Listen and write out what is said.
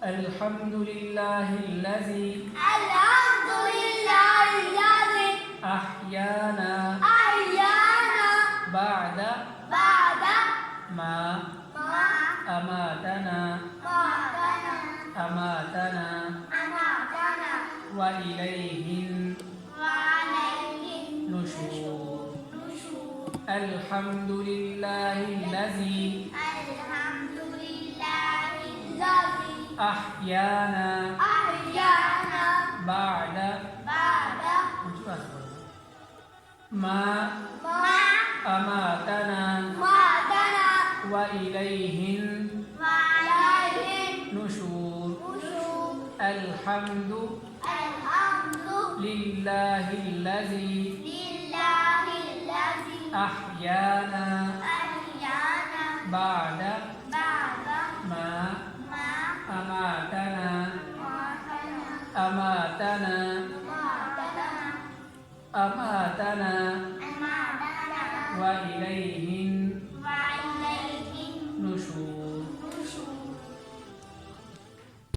الحمد لله الذي أحيانا بعد ما أماتنا وإليه النشور. الحمد لله الذي أحيانا بعد ما أماتنا وإليه النشور. الحمد لله الذي أحيانا بعد ما أماتنا وإليه